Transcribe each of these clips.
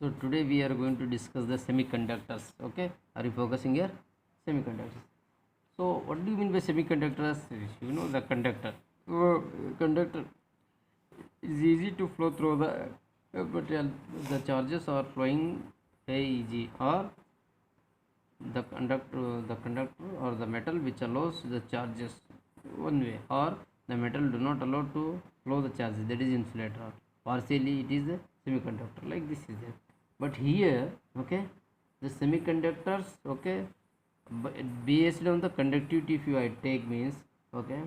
So today we are going to discuss the semiconductors. Okay, are you focusing here? Semiconductors. So what do you mean by semiconductors? You know the conductor. Conductor is easy to flow through the material. The charges are flowing very easy, or the conductor or the metal which allows the charges one way, or the metal do not allow to flow the charges, that is insulator. Partially it is the semiconductor, like this is there. But here, okay, the semiconductors, okay, based on the conductivity, if you take means, okay,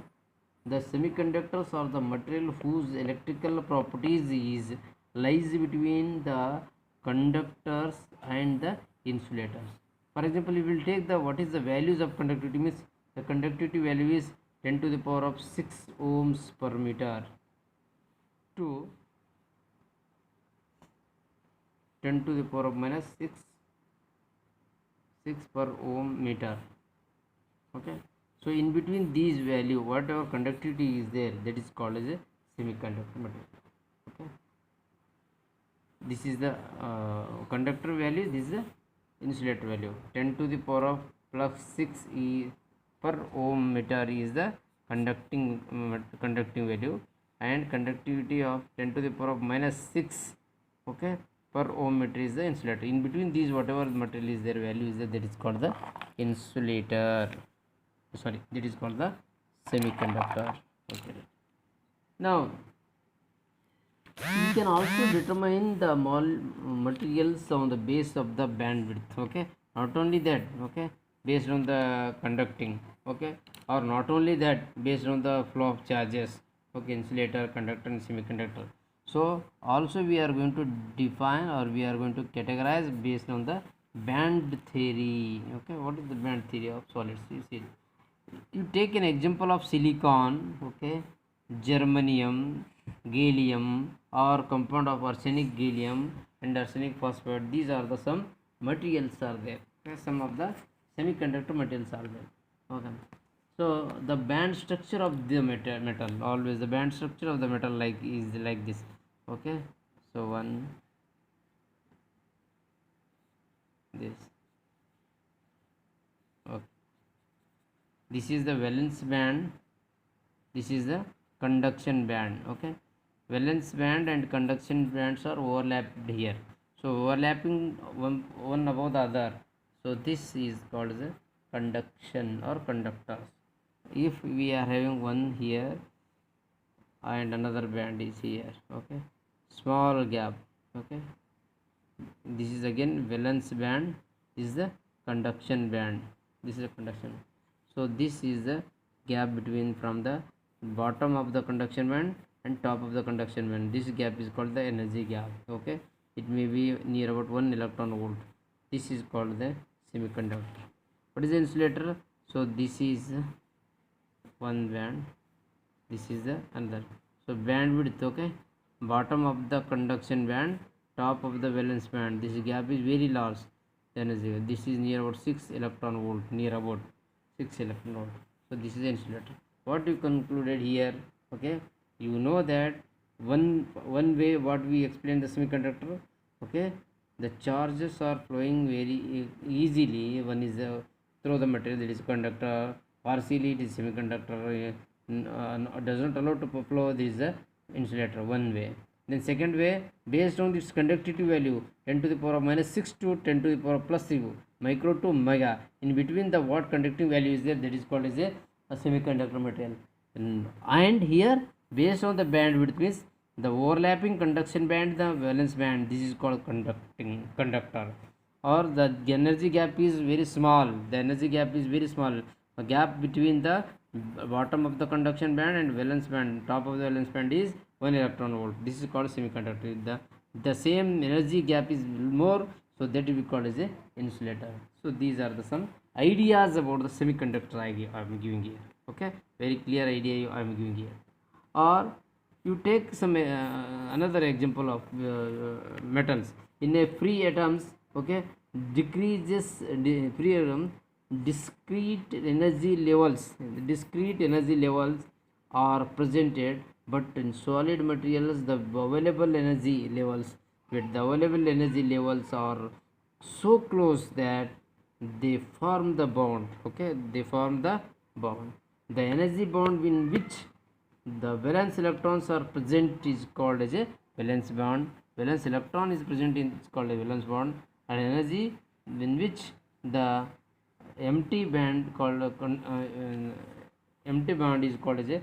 the semiconductors are the material whose electrical properties is lies between the conductors and the insulators. For example, we will take the what is the values of conductivity, means the conductivity value is 10 to the power of 6 ohms per meter to 10 to the power of minus 6 per ohm meter. Okay, so in between these value, whatever conductivity is there, that is called as a semiconductor material. Okay, this is the conductor value, this is the insulator value. 10 to the power of plus 6 per ohm meter is the conducting value, and conductivity of 10 to the power of minus 6, okay, per ohm meter is the insulator. In between these, whatever material is there, value is there, that is called the insulator. Sorry, that is called the semiconductor. Okay, now you can also determine the materials on the base of the bandwidth. Okay, not only that, okay, based on the conducting, okay, or not only that, based on the flow of charges, okay, insulator, conductor and semiconductor. So also we are going to define, or we are going to categorize based on the band theory. Okay, what is the band theory of solids? You see, you take an example of silicon, okay, germanium, gallium, or compound of arsenic, gallium and arsenic phosphate. These are the some materials are there, okay? Some of the semiconductor materials are there. Okay, so the band structure of the metal, always the band structure of the metal is like this. Okay, so one, this, okay, this is the valence band, this is the conduction band. Okay, valence band and conduction bands are overlapped here, so overlapping one above the other, so this is called the conduction or conductors. If we are having one here and another band is here, okay, small gap, okay, this is again valence band, this is the conduction band, this is a conduction. So this is the gap between from the bottom of the conduction band and top of the conduction band. This gap is called the energy gap. Okay, it may be near about 1 electron volt. This is called the semiconductor. What is the insulator? So this is one band, this is the another. So bandwidth, okay, bottom of the conduction band, top of the valence band, this gap is very large energy. This is near about 6 electron volt, near about 6 electron volt. So this is the insulator. What you concluded here, okay, you know that one way what we explained the semiconductor, okay, the charges are flowing very easily. One is through the material, that is conductor, partially it is semiconductor, does not allow to flow, this is the insulator, one way. Then second way, based on this conductivity value 10 to the power of minus 6 to 10 to the power of plus 3 micro to mega, in between the what conducting value is there, that is called as a semiconductor material. And here based on the bandwidth, means the overlapping conduction band, the valence band, this is called conductor. Or the energy gap is very small, the energy gap is very small, a gap between the bottom of the conduction band and valence band, top of the valence band is 1 electron volt. This is called semiconductor. The same energy gap is more, so that will be called as a insulator. So these are the some ideas about the semiconductor I am giving here. Okay, very clear idea I am giving here. Or you take some another example of metals in a free atoms, okay, decreases free atom, discrete energy levels are presented, but in solid materials the available energy levels where the available energy levels are so close that they form the bond. Okay, they form the bond. The energy bond in which the valence electrons are present is called as a valence bond. Valence electron is present in, it's called a valence bond, and energy in which the empty band called empty bond is called as a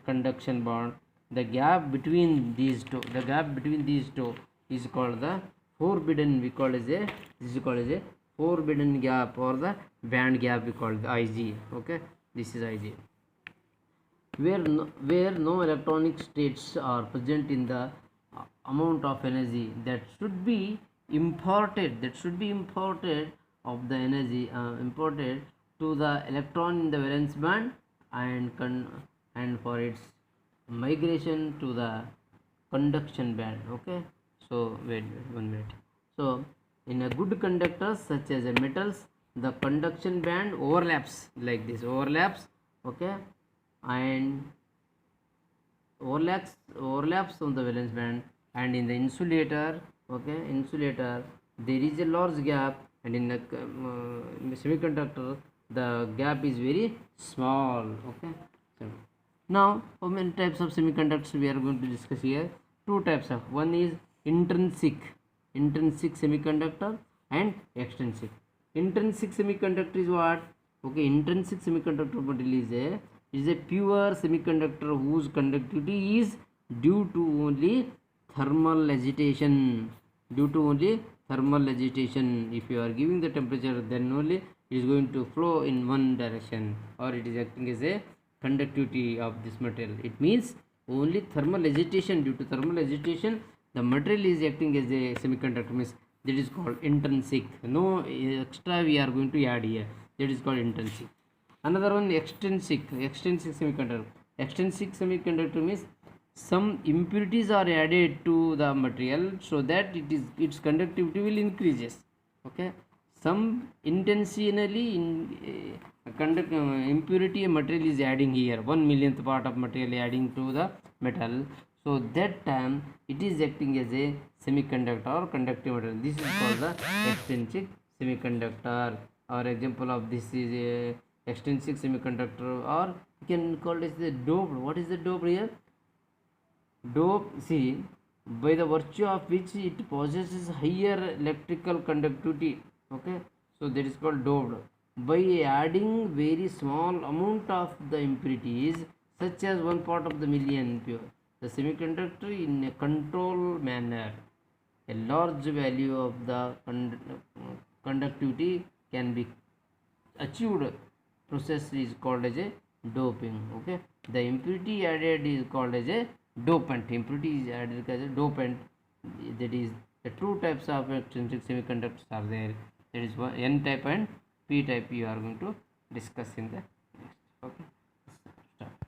conduction bond. The gap between these two, is called the forbidden, we call as a, this is called as a forbidden gap, or the band gap we call the Ig. Okay, this is Ig. Where no electronic states are present in the amount of energy that should be imported, of the energy imported to the electron in the valence band, and for its migration to the conduction band. Okay, so wait 1 minute. So in a good conductors such as a metals, the conduction band overlaps like this, okay, and overlaps on the valence band. And in the insulator, okay, there is a large gap, and in the semiconductor the gap is very small. Okay, so now how many types of semiconductors we are going to discuss here? Two types of, one is intrinsic semiconductor and extrinsic. Intrinsic semiconductor is what? Okay, intrinsic semiconductor material is a pure semiconductor whose conductivity is due to only thermal agitation. If you are giving the temperature, then only it is going to flow in one direction, or it is acting as a conductivity of this material. It means only thermal agitation, due to thermal agitation the material is acting as a semiconductor, means that is called intrinsic. No extra we are going to add here, that is called intrinsic. Another one, extrinsic semiconductor. Extrinsic semiconductor means some impurities are added to the material so that its conductivity will increases. Okay, some intentionally impurity material is adding here, 1 millionth part of material adding to the metal, so that time it is acting as a semiconductor or conductive material. This is called the extrinsic semiconductor. Our example of this is a extrinsic semiconductor, or you can call it the doped. What is the doped here? Dope, see, by the virtue of which it possesses higher electrical conductivity. Okay, so that is called doped. By adding very small amount of the impurities, such as 1 part of the million pure, the semiconductor in a controlled manner, a large value of the conductivity can be achieved. Process is called as a doping. Okay, the impurity added is called as a dopant. Impurity is added as a dopant. That is, the two types of extrinsic semiconductors are there. That is N type and P type. You are going to discuss in the next. Okay.